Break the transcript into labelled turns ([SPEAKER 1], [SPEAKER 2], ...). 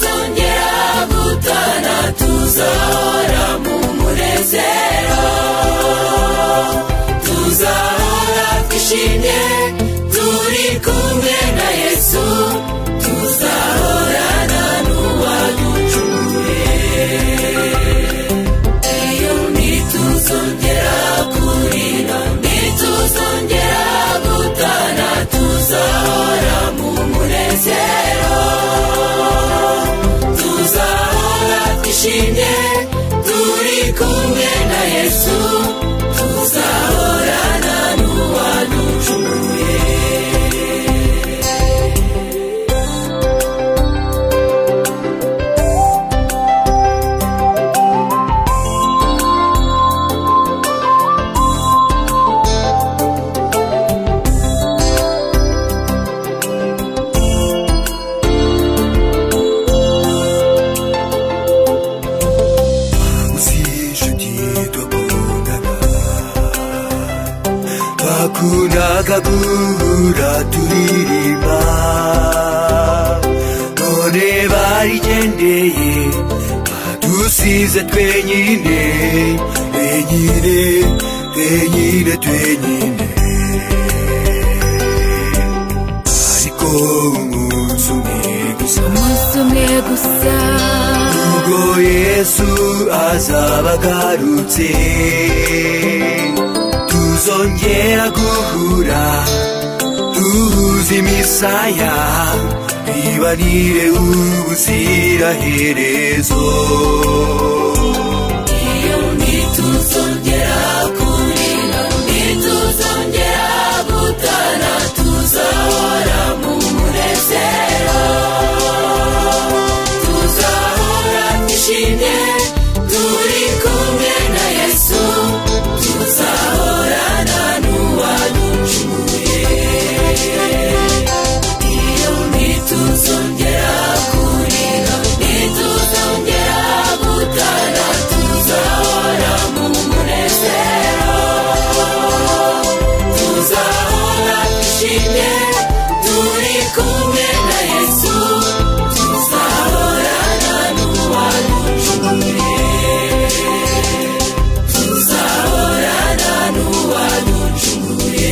[SPEAKER 1] ntituzongera gutana tuzahora mu munezero tuzahora twishimye turi kumwe na Yesu tuzahorana n'uwaducunguye iyo ntituzongera kurira ntituzongera gutana tuzahora mu munezero tuzahora twishimye turi kumwe na Yesu tuzahorana n'uwaducunguye
[SPEAKER 2] Bakunaga guhura turirimba none barigendeye badusize twenyine ariko umunsi umwe gusa ubwo Yesu azaba agarutse tuzongera guhura duhuze imisaya bibanire ubuziraherezo
[SPEAKER 1] iyo ntituzongera kurira ntituzongera gutana tuzahora mu munezero tuzahora twishimye turi kumwe na Yesu tuzahorana n'uwaducunguye iyo ntituzongera kurira ntituzongera gutana tuzahora mu munezero tuzahora twishimye turi kumwe na Yesu tuzahorana n'uwaducunguye tuzahorana n'uwaducunguye